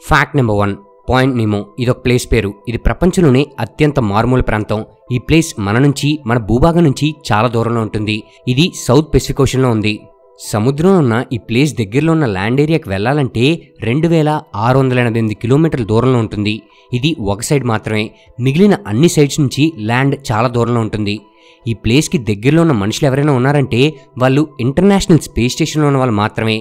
Fact number 1 point Nemo ఇదొక place పేరు. ఇది ప్రపంచంలోనే అత్యంత మారుమూల ప్రాంతం. ఈ ప్లేస్ మన నుంచి మన భూభాగం నుంచి చాలా దూరంలో ఉంటుంది. ఇది సౌత్ పెసిఫిక్ ఓషన్లో ఉంది. సముద్రంలో ఉన్న ఈ ప్లేస్ దగ్గరలో ఉన్న ల్యాండ్ ఏరియాకి వెళ్ళాలంటే 2688 కిలోమీటర్ల దూరంలో ఉంటుంది. ఇది ఒక సైడ్ మాత్రమే, మిగిలిన అన్ని సైడ్స్ నుంచి ల్యాండ్ చాలా దూరంలో ఉంటుంది. ఈ ప్లేస్కి దగ్గరలో ఉన్న మనుషులు ఎవరైనా ఉన్నారంటే వాళ్ళు ఇంటర్నేషనల్ స్పేస్ స్టేషన్లో ఉన్న వాళ్ళు మాత్రమే.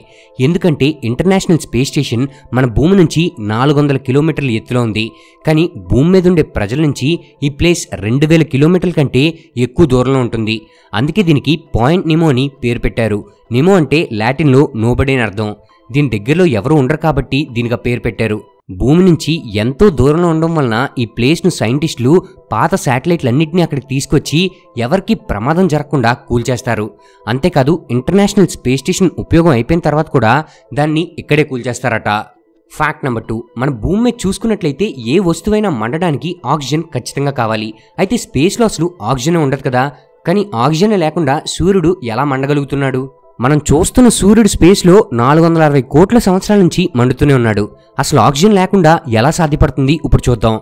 ఎందుకంటే ఇంటర్నేషనల్ స్పేస్ స్టేషన్ మన భూమి నుంచి 400 కిలోమీటర్ల ఎత్తులో ఉంది. కానీ భూమి మీద ఉండే ప్రజల నుంచి ఈ ప్లేస్ 2000 కిలోమీటర్ల కంటే ఎక్కువ దూరంలో ఉంటుంది. అందుకే దీనికి పాయింట్ నిమో అని పేరు పెట్టారు. నిమో అంటే లాటిన్లో నోబడీ అని అర్థం. దీని దగ్గరలో ఎవరు ఉండరు కాబట్టి దీనికి ఆ పేరు పెట్టారు. భూమి నుంచి ఎంతో దూరంలో ఉండడం వలన ఈ ప్లేస్ను సైంటిస్టులు పాత శాటిలైట్లన్నింటినీ అక్కడికి తీసుకొచ్చి ఎవరికి ప్రమాదం జరగకుండా కూల్చేస్తారు. అంతేకాదు ఇంటర్నేషనల్ స్పేస్ స్టేషన్ ఉపయోగం అయిపోయిన తర్వాత కూడా దాన్ని ఇక్కడే కూల్చేస్తారట. ఫ్యాక్ట్ నెంబర్ 2, మన భూమి మీద చూసుకున్నట్లయితే ఏ వస్తువైనా మండడానికి ఆక్సిజన్ ఖచ్చితంగా కావాలి. అయితే స్పేస్లో అసలు ఆక్సిజన్ ఉండదు కదా. కానీ ఆక్సిజన్ లేకుండా సూర్యుడు ఎలా మండగలుగుతున్నాడు? మనం చూస్తున్న సూర్యుడు స్పేస్లో 460 కోట్ల సంవత్సరాల నుంచి మండుతూనే ఉన్నాడు. అసలు ఆక్సిజన్ లేకుండా ఎలా సాధ్యపడుతుంది ఇప్పుడు చూద్దాం.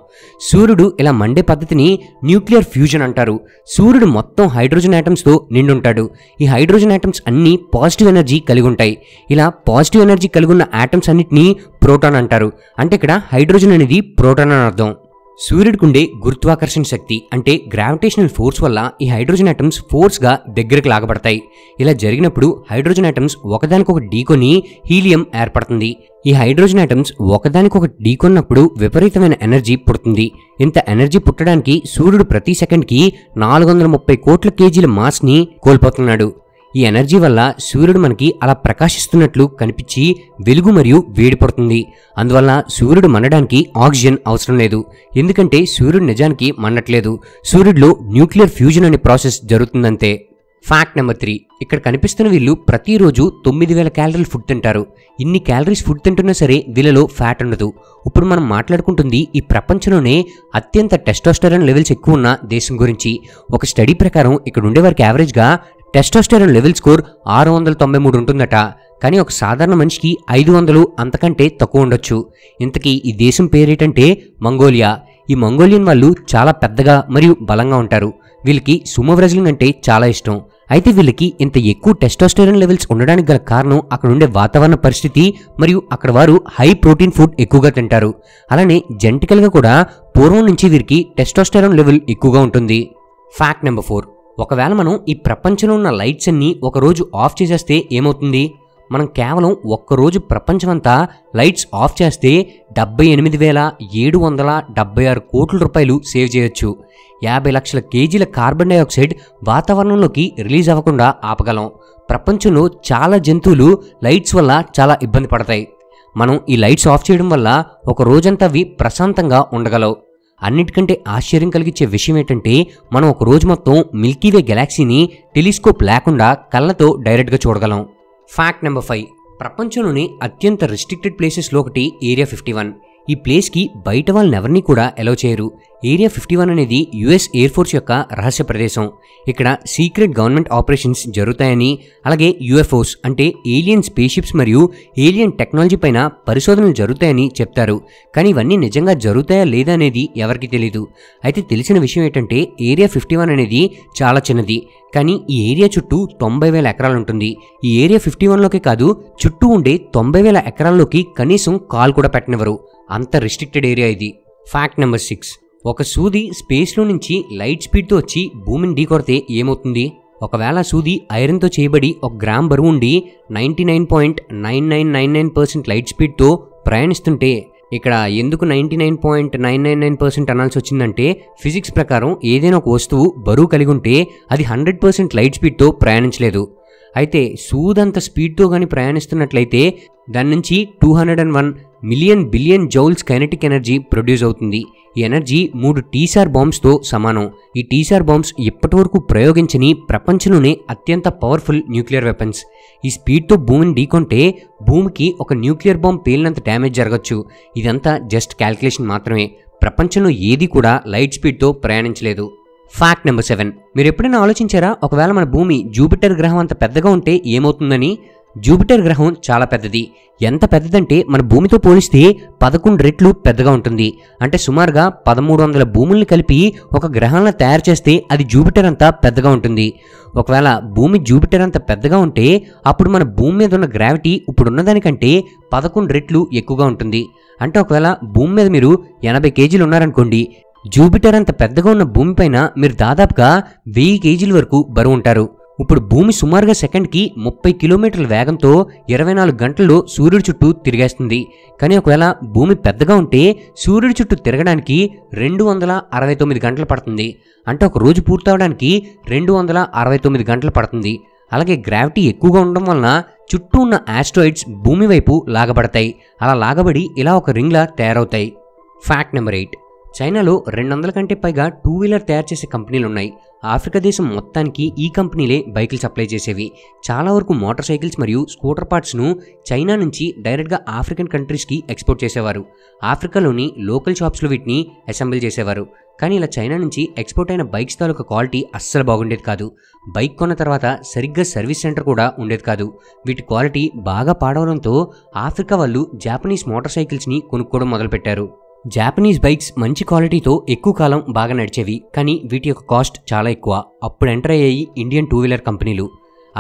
సూర్యుడు ఇలా మండే పద్ధతిని న్యూక్లియర్ ఫ్యూజన్ అంటారు. సూర్యుడు మొత్తం హైడ్రోజన్ ఆటమ్స్తో నిండుంటాడు. ఈ హైడ్రోజన్ ఆటమ్స్ అన్నీ పాజిటివ్ ఎనర్జీ కలిగి ఉంటాయి. ఇలా పాజిటివ్ ఎనర్జీ కలిగి ఉన్న ఆటమ్స్ అన్నిటినీ ప్రోటాన్ అంటారు. అంటే ఇక్కడ హైడ్రోజన్ అనేది ప్రోటాన్ అని అర్థం. సూర్యుడికి ఉండే గురుత్వాకర్షణ శక్తి అంటే గ్రావిటేషనల్ ఫోర్స్ వల్ల ఈ హైడ్రోజన్ ఆటమ్స్ ఫోర్స్గా దగ్గరకు లాగబడతాయి. ఇలా జరిగినప్పుడు హైడ్రోజన్ ఆటమ్స్ ఒకదానికొకటి ఢీకొని హీలియం ఏర్పడుతుంది. ఈ హైడ్రోజన్ ఆటమ్స్ ఒకదానికొకటి ఢీకొన్నప్పుడు విపరీతమైన ఎనర్జీ పుడుతుంది. ఇంత ఎనర్జీ పుట్టడానికి సూర్యుడు ప్రతి సెకండ్కి 430 కోట్ల కేజీల మాస్ని కోల్పోతున్నాడు. ఈ ఎనర్జీ వల్ల సూర్యుడు మనకి అలా ప్రకాశిస్తున్నట్లు కనిపించి వెలుగు మరియు వేడి పడుతుంది. అందువల్ల సూర్యుడు మండడానికి ఆక్సిజన్ అవసరం లేదు. ఎందుకంటే సూర్యుడు నిజానికి మండట్లేదు. సూర్యుడిలో న్యూక్లియర్ ఫ్యూజన్ అనే ప్రాసెస్ జరుగుతుందంతే. ఫ్యాక్ట్ నెంబర్ 3, ఇక్కడ కనిపిస్తున్న వీళ్ళు ప్రతిరోజు 9000 క్యాలరీలు ఫుడ్ తింటారు. ఇన్ని క్యాలరీస్ ఫుడ్ తింటున్నా సరే వీళ్ళలో ఫ్యాట్ ఉండదు. ఇప్పుడు మనం మాట్లాడుకుంటుంది ఈ ప్రపంచంలోనే అత్యంత టెస్టోస్టెరాన్ లెవెల్స్ ఎక్కువ ఉన్న దేశం గురించి. ఒక స్టడీ ప్రకారం ఇక్కడ ఉండేవారికి యావరేజ్గా టెస్టోస్టెరాన్ లెవెల్ స్కోర్ 693 ఉంటుందట. కానీ ఒక సాధారణ మనిషికి 500 అంతకంటే తక్కువ ఉండొచ్చు. ఇంతకీ ఈ దేశం పేరేంటంటే మంగోలియా. ఈ మంగోలియన్ వాళ్ళు చాలా పెద్దగా మరియు బలంగా ఉంటారు. వీళ్ళకి సుమో రెజ్లింగ్ అంటే చాలా ఇష్టం. అయితే వీళ్ళకి ఇంత ఎక్కువ టెస్టోస్టెరాన్ లెవెల్స్ ఉండడానికి గల కారణం అక్కడ ఉండే వాతావరణ పరిస్థితి మరియు అక్కడ వారు హై ప్రోటీన్ ఫుడ్ ఎక్కువగా తింటారు. అలానే జెనెటికల్గా కూడా పూర్వం నుంచి వీరికి టెస్టోస్టెరాన్ లెవెల్ ఎక్కువగా ఉంటుంది. ఫ్యాక్ట్ నెంబర్ 4, ఒకవేళ మనం ఈ ప్రపంచంలో ఉన్న లైట్స్ అన్ని ఒకరోజు ఆఫ్ చేసేస్తే ఏమవుతుంది? మనం కేవలం ఒక్కరోజు ప్రపంచమంతా లైట్స్ ఆఫ్ చేస్తే 78,776 కోట్ల రూపాయలు సేవ్ చేయొచ్చు. 50 లక్షల కేజీల కార్బన్ డైఆక్సైడ్ వాతావరణంలోకి రిలీజ్ అవ్వకుండా ఆపగలం. ప్రపంచంలో చాలా జంతువులు లైట్స్ వల్ల చాలా ఇబ్బంది పడతాయి. మనం ఈ లైట్స్ ఆఫ్ చేయడం వల్ల ఒక రోజంతా అవి ప్రశాంతంగా ఉండగలవు. అన్నిటికంటే ఆశ్చర్యం కలిగించే విషయం ఏంటంటే మనం ఒక రోజు మొత్తం మిల్కీవే గెలాక్సీని టెలిస్కోప్ లేకుండా కళ్ళతో డైరెక్ట్గా చూడగలం. ఫ్యాక్ట్ నెంబర్ 5, ప్రపంచంలోని అత్యంత రిస్ట్రిక్టెడ్ ప్లేసెస్లో ఒకటి ఏరియా 51. ఈ ప్లేస్కి బయట వాళ్ళని ఎవరిని కూడా అలౌ చేయరు. ఏరియా 51 అనేది యుఎస్ ఎయిర్ ఫోర్స్ యొక్క రహస్య ప్రదేశం. ఇక్కడ సీక్రెట్ గవర్నమెంట్ ఆపరేషన్స్ జరుగుతాయని, అలాగే యుఎఫ్ఓస్ అంటే ఏలియన్ స్పేస్షిప్స్ మరియు ఏలియన్ టెక్నాలజీ పైన పరిశోధనలు జరుగుతాయని చెప్తారు. కానీ ఇవన్నీ నిజంగా జరుగుతాయా లేదా అనేది ఎవరికి తెలీదు. అయితే తెలిసిన విషయం ఏంటంటే ఏరియా 51 అనేది చాలా చిన్నది. కానీ ఈ ఏరియా చుట్టూ 90,000 ఎకరాలు ఉంటుంది. ఈ ఏరియా 51లోకే కాదు, చుట్టూ ఉండే 90,000 ఎకరాల్లోకి కనీసం కాల్ కూడా పెట్టనివ్వరు. అంత రిస్ట్రిక్టెడ్ ఏరియా ఇది. ఫ్యాక్ట్ నెంబర్ 6, ఒక సూది స్పేస్లో నుంచి లైట్ స్పీడ్తో వచ్చి భూమిని ఢీకొడితే ఏమవుతుంది? ఒకవేళ సూది ఐరన్తో చేయబడి 1 గ్రామ్ బరువు ఉండి 99.9999% లైట్ స్పీడ్తో ప్రయాణిస్తుంటే, ఇక్కడ ఎందుకు 99.999% అనాల్సి వచ్చిందంటే ఫిజిక్స్ ప్రకారం ఏదైనా ఒక వస్తువు బరువు కలిగి ఉంటే అది 100% లైట్ స్పీడ్తో ప్రయాణించలేదు. అయితే సూదంత స్పీడ్తో కానీ ప్రయాణిస్తున్నట్లయితే దాని నుంచి 201 million billion joules kinetic energy produce అవుతుంది. ఈ ఎనర్జీ 3 టీసార్ బాంబ్స్తో సమానం. ఈ టీసార్ బాంబ్స్ ఇప్పటివరకు ప్రయోగించని ప్రపంచంలోనే అత్యంత పవర్ఫుల్ న్యూక్లియర్ వెపన్స్. ఈ స్పీడ్తో భూమిని ఢీకొంటే భూమికి ఒక న్యూక్లియర్ బాంబ్ పేలినంత డ్యామేజ్ జరగచ్చు. ఇదంతా జస్ట్ క్యాల్కులేషన్ మాత్రమే. ప్రపంచంలో ఏది కూడా లైట్ స్పీడ్తో ప్రయాణించలేదు. ఫ్యాక్ట్ నెంబర్ 7, మీరు ఎప్పుడైనా ఆలోచించారా ఒకవేళ మన భూమి జూపిటర్ గ్రహం అంత పెద్దగా ఉంటే ఏమవుతుందని? జూపిటర్ గ్రహం చాలా పెద్దది. ఎంత పెద్దదంటే మన భూమితో పోలిస్తే 11 రెట్లు పెద్దగా ఉంటుంది. అంటే సుమారుగా 1300 భూముల్ని కలిపి ఒక గ్రహంలా తయారు చేస్తే అది జూపిటర్ అంతా పెద్దగా ఉంటుంది. ఒకవేళ భూమి జూపిటర్ అంత పెద్దగా ఉంటే అప్పుడు మన భూమి మీద ఉన్న గ్రావిటీ ఇప్పుడున్న దానికంటే 11 రెట్లు ఎక్కువగా ఉంటుంది. అంటే ఒకవేళ భూమి మీద మీరు 80 కేజీలు ఉన్నారనుకోండి, జూపిటర్ అంత పెద్దగా ఉన్న భూమిపైన మీరు దాదాపుగా 1000 కేజీల వరకు బరువు ఉంటారు. ఇప్పుడు భూమి సుమారుగా సెకండ్కి 30 కిలోమీటర్ల వేగంతో 24 గంటల్లో సూర్యుడి చుట్టూ తిరిగేస్తుంది. కానీ ఒకవేళ భూమి పెద్దగా ఉంటే సూర్యుడి చుట్టూ తిరగడానికి 269 గంటలు పడుతుంది. అంటే ఒక రోజు పూర్తవడానికి 269 గంటలు పడుతుంది. అలాగే గ్రావిటీ ఎక్కువగా ఉండడం వలన చుట్టూ ఉన్న ఆస్ట్రాయిడ్స్ భూమి వైపు లాగబడతాయి. అలా లాగబడి ఇలా ఒక రింగ్లా తయారవుతాయి. Fact number 8. చైనాలో 200 కంటే పైగా 2 వీలర్ తయారు చేసే కంపెనీలు ఉన్నాయి. ఆఫ్రికా దేశం మొత్తానికి ఈ కంపెనీలే బైకులు సప్లై చేసేవి. చాలా వరకు మోటార్ సైకిల్స్ మరియు స్కూటర్ పార్ట్స్ను చైనా నుంచి డైరెక్ట్గా ఆఫ్రికన్ కంట్రీస్కి ఎక్స్పోర్ట్ చేసేవారు. ఆఫ్రికాలోని లోకల్ షాప్స్లో వీటిని అసెంబుల్ చేసేవారు. కానీ ఇలా చైనా నుంచి ఎక్స్పోర్ట్ అయిన బైక్స్ తాలూకా క్వాలిటీ అస్సలు బాగుండేది కాదు. బైక్ కొన్న తర్వాత సరిగ్గా సర్వీస్ సెంటర్ కూడా ఉండేది కాదు. వీటి క్వాలిటీ బాగా పాడవడంతో ఆఫ్రికా వాళ్ళు జాపనీస్ మోటార్ సైకిల్స్ని కొనుక్కోవడం మొదలుపెట్టారు. జాపనీస్ బైక్స్ మంచి క్వాలిటీతో ఎక్కువ కాలం బాగా నడిచేవి. కానీ వీటి యొక్క కాస్ట్ చాలా ఎక్కువ. అప్పుడు ఎంటర్ అయ్యాయి ఇండియన్ 2 వీలర్ కంపెనీలు.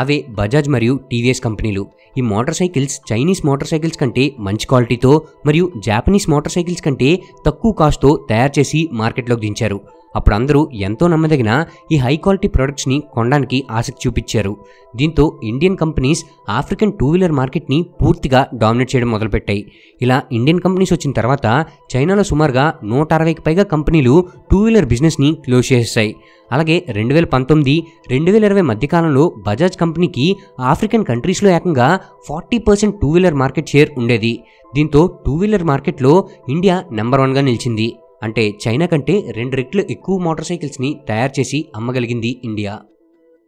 అవే బజాజ్ మరియు టీవీఎస్ కంపెనీలు. ఈ motor cycles Chinese motor cycles కంటే మంచి క్వాలిటీతో మరియు జాపనీస్ మోటార్ సైకిల్స్ కంటే తక్కువ కాస్ట్తో తయారు చేసి మార్కెట్లోకి దించారు. అప్పుడు అందరూ ఎంతో నమ్మదగిన ఈ హై క్వాలిటీ ప్రొడక్ట్స్ని కొనడానికి ఆసక్తి చూపించారు. దీంతో ఇండియన్ కంపెనీస్ ఆఫ్రికన్ 2 వీలర్ మార్కెట్ని పూర్తిగా డామినేట్ చేయడం మొదలుపెట్టాయి. ఇలా ఇండియన్ కంపెనీస్ వచ్చిన తర్వాత చైనాలో సుమారుగా 160కి పైగా కంపెనీలు 2 వీలర్ బిజినెస్ని క్లోజ్ చేసేసాయి. అలాగే 2019, 2020 మధ్యకాలంలో బజాజ్ కంపెనీకి ఆఫ్రికన్ కంట్రీస్లో ఏకంగా 40% 2 వీలర్ మార్కెట్ షేర్ ఉండేది. దీంతో 2 వీలర్ మార్కెట్లో ఇండియా నెంబర్ 1గా నిలిచింది. అంటే చైనా కంటే 2 రెట్లు ఎక్కువ మోటార్ సైకిల్స్ని తయారు చేసి అమ్మగలిగింది ఇండియా.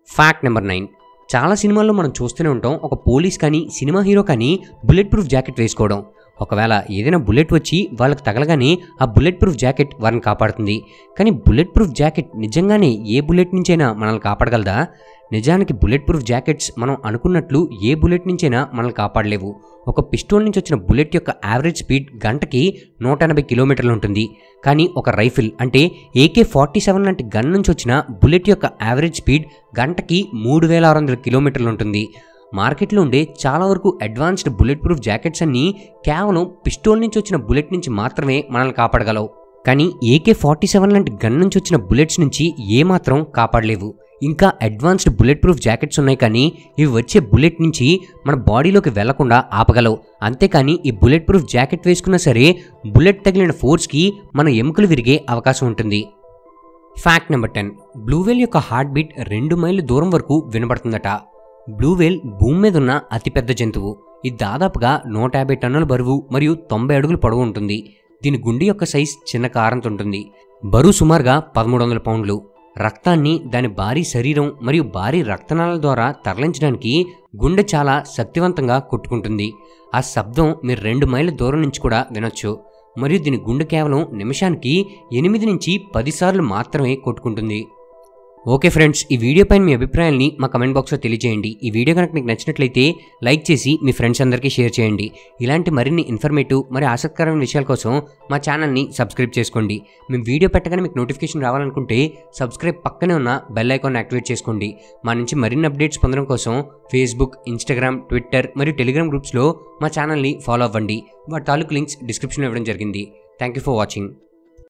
Fact number 9. చాలా సినిమాల్లో మనం చూస్తూనే ఉంటాం, ఒక పోలీస్ కానీ సినిమా హీరో కానీ బుల్లెట్ ప్రూఫ్ జాకెట్ వేసుకోవడం. ఒకవేళ ఏదైనా బుల్లెట్ వచ్చి వాళ్ళకి తగలగానే ఆ బుల్లెట్ ప్రూఫ్ జాకెట్ వారిని కాపాడుతుంది. కానీ బుల్లెట్ ప్రూఫ్ జాకెట్ నిజంగానే ఏ బుల్లెట్ నుంచైనా మనల్ని కాపాడగలదా? నిజానికి బుల్లెట్ ప్రూఫ్ జాకెట్స్ మనం అనుకున్నట్లు ఏ బుల్లెట్ నుంచైనా మనల్ని కాపాడలేవు. ఒక పిస్టోల్ నుంచి వచ్చిన బుల్లెట్ యొక్క యావరేజ్ స్పీడ్ గంటకి 180 కిలోమీటర్లు ఉంటుంది. కానీ ఒక రైఫిల్ అంటే AK-47 లాంటి గన్ నుంచి వచ్చిన బుల్లెట్ యొక్క యావరేజ్ స్పీడ్ గంటకి 3600 కిలోమీటర్లు ఉంటుంది. మార్కెట్లో ఉండే చాలా వరకు అడ్వాన్స్డ్ బుల్లెట్ ప్రూఫ్ జాకెట్స్ అన్నీ కేవలం పిస్టోల్ నుంచి వచ్చిన బుల్లెట్ నుంచి మాత్రమే మనల్ని కాపాడగలవు. కానీ AK-47 లాంటి గన్ నుంచి వచ్చిన బుల్లెట్స్ నుంచి ఏమాత్రం కాపాడలేవు. ఇంకా అడ్వాన్స్డ్ బుల్లెట్ ప్రూఫ్ జాకెట్స్ ఉన్నాయి, కానీ ఇవి వచ్చే బుల్లెట్ నుంచి మన బాడీలోకి వెళ్లకుండా ఆపగలవు. అంతేకాని ఈ బుల్లెట్ ప్రూఫ్ జాకెట్ వేసుకున్నా సరే బుల్లెట్ తగిలిన ఫోర్స్కి మన ఎముకలు విరిగే అవకాశం ఉంటుంది. Fact number 10. బ్లూ వేల్ యొక్క హార్ట్ బీట్ 2 మైళ్ళ దూరం వరకు వినబడుతుందట. బ్లూ వేల్ భూమి మీద ఉన్న అతిపెద్ద జంతువు. ఇది దాదాపుగా 150 టన్నుల బరువు మరియు 90 అడుగుల పొడవు ఉంటుంది. దీని గుండె యొక్క సైజ్ చిన్న కారంత ఉంటుంది. బరువు సుమారుగా 1300 పౌండ్లు. రక్తాన్ని దాని భారీ శరీరం మరియు భారీ రక్తనాళాల ద్వారా తరలించడానికి గుండె చాలా శక్తివంతంగా కొట్టుకుంటుంది. ఆ శబ్దం మీరు 2 మైళ్ళ దూరం నుంచి కూడా వినొచ్చు. మరియు దీని గుండె కేవలం నిమిషానికి 8 నుంచి 10 సార్లు మాత్రమే కొట్టుకుంటుంది. ఓకే ఫ్రెండ్స్, ఈ వీడియో పైన మీ అభిప్రాయాల్ని మా కమెంట్ బాక్స్లో తెలియజేయండి. ఈ వీడియో కనుక మీకు నచ్చినట్లయితే లైక్ చేసి మీ ఫ్రెండ్స్ అందరికీ షేర్ చేయండి. ఇలాంటి మరిన్ని ఇన్ఫర్మేటివ్ మరియు ఆసక్తికరమైన విషయాల కోసం మా ఛానల్ని సబ్స్క్రైబ్ చేసుకోండి. మేము వీడియో పెట్టగానే మీకు నోటిఫికేషన్ రావాలనుకుంటే సబ్స్క్రైబ్ పక్కనే ఉన్న బెల్ ఐకాన్ యాక్టివేట్ చేసుకోండి. మా నుంచి మరిన్ని అప్డేట్స్ పొందడం కోసం ఫేస్బుక్, ఇన్స్టాగ్రామ్, ట్విట్టర్ మరియు టెలిగ్రామ్ గ్రూప్స్లో మా ఛానల్ని ఫాలో అవ్వండి. వాటి తాలూకు లింక్స్ డిస్క్రిప్షన్లో ఇవ్వడం జరిగింది. Thank you for watching.